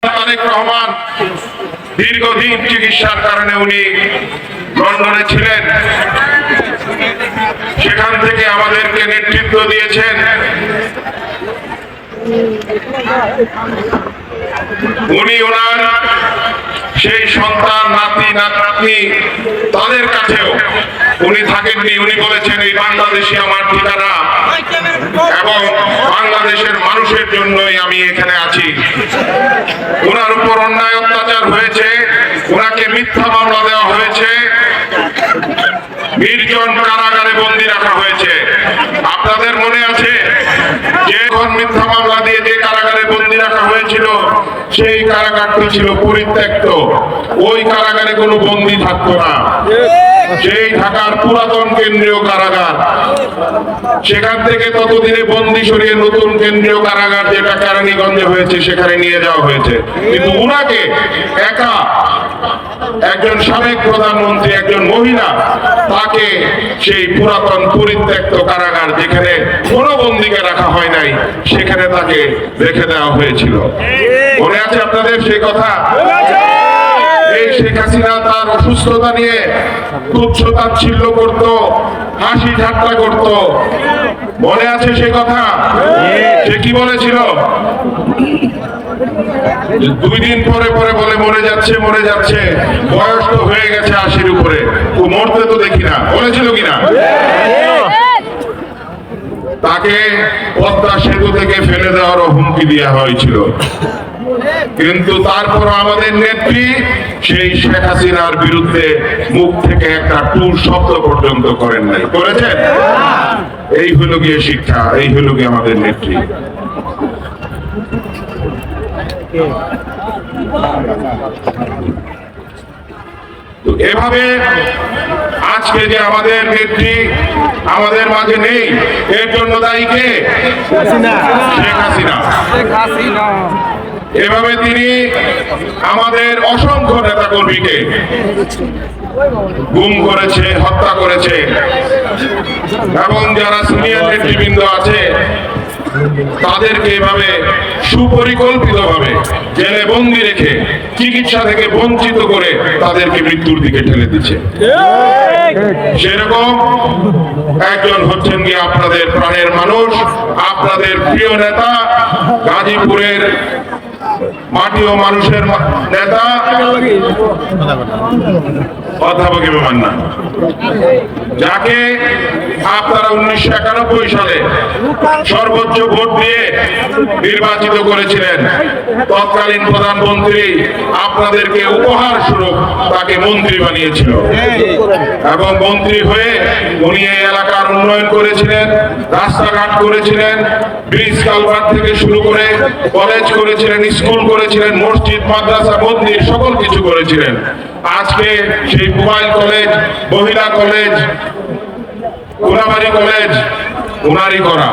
তারেক রহমান দীর্ঘদিন চিকিৎসার কারণে উনি লন্ডনে ছিলেন। সেখান থেকে আমাদেরকে নেতৃত্ব দিয়েছেন। উনি ওনার সেই সন্তান নাতি নাতনি তাদের কাছেও উনি থাকেননি। উনি বলেছেন এই বাংলাদেশে আমার ঠিকানা এবং বাংলাদেশের মানুষের জন্যই আমি এখানে আছি। ওনার উপর অন্যায় অত্যাচার হয়েছে, ওনাকে মিথ্যা মামলা দেওয়া হয়েছে, নির্জন কারাগারে বন্দী রাখা হয়েছে। আপনাদের মনে আছে যে মিথ্যা মামলা দিয়ে যে কারাগারে বন্দী রাখা হয়েছিল সেই কারাগারটি ছিল পরিত্যক্ত। ওই কারাগারে কোনো বন্দী থাকতো না। সেই ঢাকার পুরাতন কেন্দ্রীয় কারাগার, সেখান থেকে ততদিনে বন্দী সরিয়ে নতুন কেন্দ্রীয় কারাগার যেটা কেরানীগঞ্জে হয়েছে সেখানে নিয়ে যাওয়া হয়েছে। কিন্তু উনাকে একা একজন সাবেক প্রধানমন্ত্রী, একজন মহিলা, তাকে সেই পুরাতন পরিত্যক্ত কারাগার যেখানে কোনো বন্দীকে রাখা হয় নাই সেখানে তাকে রেখে দেওয়া হয়েছিল। মনে আছে আপনাদের সেই কথা? এই শেখ হাসিনা তার অসুস্থতা নিয়ে তুচ্ছ তাচ্ছিল্য করত, হাসি ঠাট্টা করত। মনে আছে সেই কথা? সে কি বলেছিল? 2 দিন পরে পরে বলে মরে যাচ্ছে মরে যাচ্ছে, বয়স তো হয়ে গেছে 80-র উপরে, তো মরতে তো দেখি না। বলেছিল কিনা? তাকে পদ্মা সেতু থেকে ফেলে দেওয়ারও হুমকি দেওয়া হয়েছিল। কিন্তু তারপর আমাদের নেত্রী সেই শেখ হাসিনার বিরুদ্ধে মুখ থেকে একটা টুর শব্দ পর্যন্ত করেন নাই। করেছেন? এই হলো গিয়ে শিক্ষা, এই হলো গিয়ে আমাদের নেত্রী। তো এভাবে আজকে যে আমাদের নেত্রী আমাদের মাঝে নেই, এর জন্য দায়ী কে? শেখ হাসিনা। এভাবে তিনি আমাদের অসংখ্য নেতা কর্মীকে গুম করেছে, হত্যা করেছে, এবং যারা সিনিয়র নেতৃবৃন্দ আছে তাদেরকে এভাবে সুপরিকল্পিতভাবে জেলে বন্দি রেখে চিকিৎসা থেকে বঞ্চিত করে তাদেরকে মৃত্যুর দিকে ঠেলে দিচ্ছে। সেরকম একজন হচ্ছেন কি আপনাদের প্রাণের মানুষ, আপনাদের প্রিয় নেতা, গাজীপুরের মাটি ও মানুষের নেতা অধ্যাপক মান্না, যাকে আপনারা 1991 সালে সর্বোচ্চ ভোট দিয়ে নির্বাচিত করেছিলেন। তৎকালীন প্রধানমন্ত্রী আপনাদেরকে উপহার স্বরূপ তাকে মন্ত্রী বানিয়েছিল, এবং মন্ত্রী হয়ে উনি এই এলাকার উন্নয়ন করেছিলেন, রাস্তাঘাট করেছিলেন, ব্রিজ কালভার্ট থেকে শুরু করে কলেজ করেছিলেন, স্কুল করেছিলেন, মসজিদ, মাদ্রাসা, মন্দির, সকল কিছু করেছিলেন। আজকে সেই মোবাইল কলেজ, মহিলা কলেজ, কোনাবাড়ি কলেজ উনারই করা।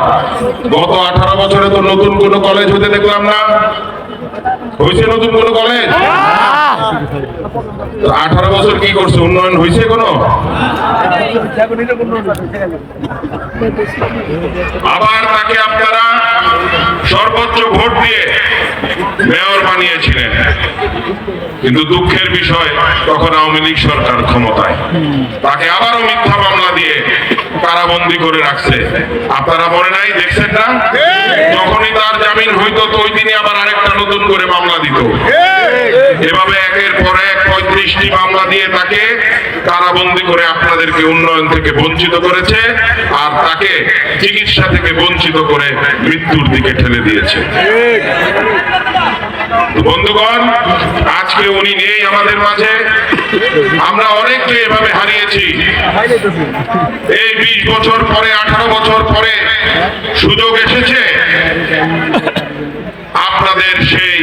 গত 18 বছরে তো নতুন কোন কলেজ হতে দেখলাম না। হয়েছে নতুন কোন কলেজ? 18 বছর কি করছে? উন্নয়ন হয়েছে কোনো? আবার তাকে আপনারা সর্বোচ্চ ভোট দিয়ে মেয়র বানিয়েছিলেন, কিন্তু দুঃখের বিষয় তখন আওয়ামী লীগ সরকার ক্ষমতায়। তাকে আবারও মিথ্যা মামলা দিয়ে কারাবন্দী করে রাখছে। আপনারা মনে নাই? দেখছেন না? যখনই তার জামিন হইতো তো ওই দিনই আবার আরেকটা নতুন করে মামলা দিত। এভাবে একের পর এক 35টি মামলা দিয়ে তাকে কারাবন্দী করে আপনাদেরকে উন্নয়ন থেকে বঞ্চিত করেছে, আর তাকে চিকিৎসা থেকে বঞ্চিত করে মৃত্যুর দিকে ঠেলে দিয়েছে। বন্ধুগণ, আজকে উনি নেই আমাদের মাঝে। আমরা অনেককে এভাবে হারিয়েছি। এই 20 বছর পরে, 18 বছর পরে সুযোগ এসেছে আপনাদের সেই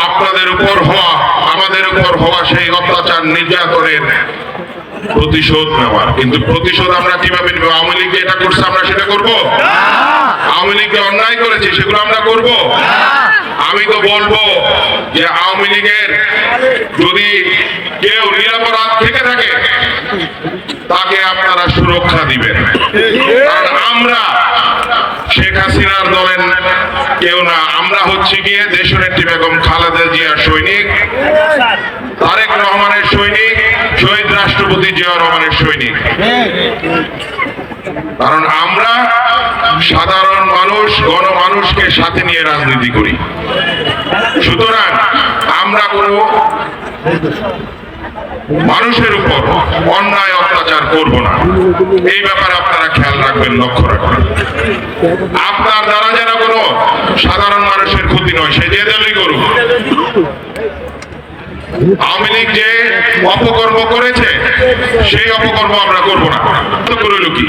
আপনাদের উপর হওয়া, আমাদের উপর হওয়া সেই অত্যাচার নির্যাতনের প্রতিশোধ নেওয়ার। কিন্তু প্রতিশোধ আমরা কিভাবে নেব? আওয়ামী লীগ যেটা করছে আমরা সেটা করব? আওয়ামী লীগ অন্যায় করেছে সেগুলো আমরা করব? আমি তো বলবো যে আওয়ামী লীগের যদি কেউ নিরাপরাধ থেকে থাকে তাকে আপনারা সুরক্ষা দিবেন। কারণ আমরা শেখ হাসিনার দলের কেউ না, আমরা হচ্ছে গিয়ে দেশের দেশনেত্রী বেগম খালেদা জিয়ার সৈনিক, তারেক রহমানের সৈনিক, শহীদ রাষ্ট্রপতি জিয়া রহমানের সৈনিক। কারণ আমরা সাধারণ মানুষ, গণমানুষকে সাথে নিয়ে রাজনীতি করি। সুতরাং আমরা কোনো মানুষের উপর অন্যায় অত্যাচার করব না, এই ব্যাপারে আপনারা খেয়াল রাখবেন, লক্ষ্য রাখবেন। আপনার দ্বারা যেন কোনো সাধারণ মানুষের ক্ষতি নয়, সে যে দলই করুক। আওয়ামী লীগ যে অপকর্ম করেছে সেই অপকর্ম আমরা করবো না। করল কি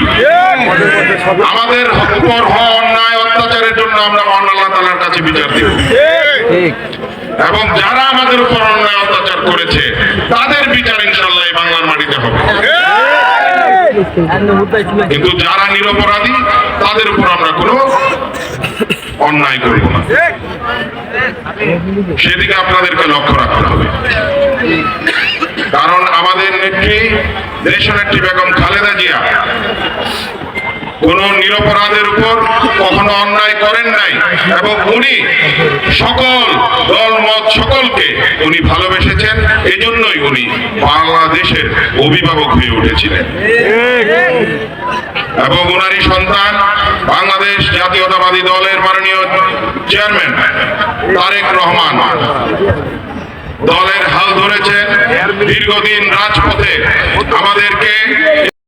আমাদের উপর হওয়া অন্যায় অত্যাচারের জন্য আমরা মহান আল্লাহ তাআলার কাছে বিচার দেব, এবং যারা আমাদের উপর অন্যায় অত্যাচার করেছে তাদের বিচার ইনশাআল্লাহ এই বাংলার মাটিতে হবে। কিন্তু যারা নিরপরাধী তাদের উপর আমরা কোনো অন্যায় করব না, সেদিকে আপনাদেরকে লক্ষ্য রাখতে হবে। কারণ আমাদের নেত্রী, দেশনেত্রী বেগম খালেদা জিয়া কোন নিরপরাধের উপর কখনো অন্যায় করেন নাই, এবং উনি সকল দলমত সকলকে উনি ভালোবেসেছেন। এজন্যই উনি বাংলাদেশের অভিভাবক হয়ে উঠেছিলেন, এবং উনারই সন্তান বাংলাদেশ জাতীয়তাবাদী দলের মাননীয় চেয়ারম্যান তারেক রহমান দলের হাল ধরেছেন। দীর্ঘদিন রাজপথে আমাদেরকে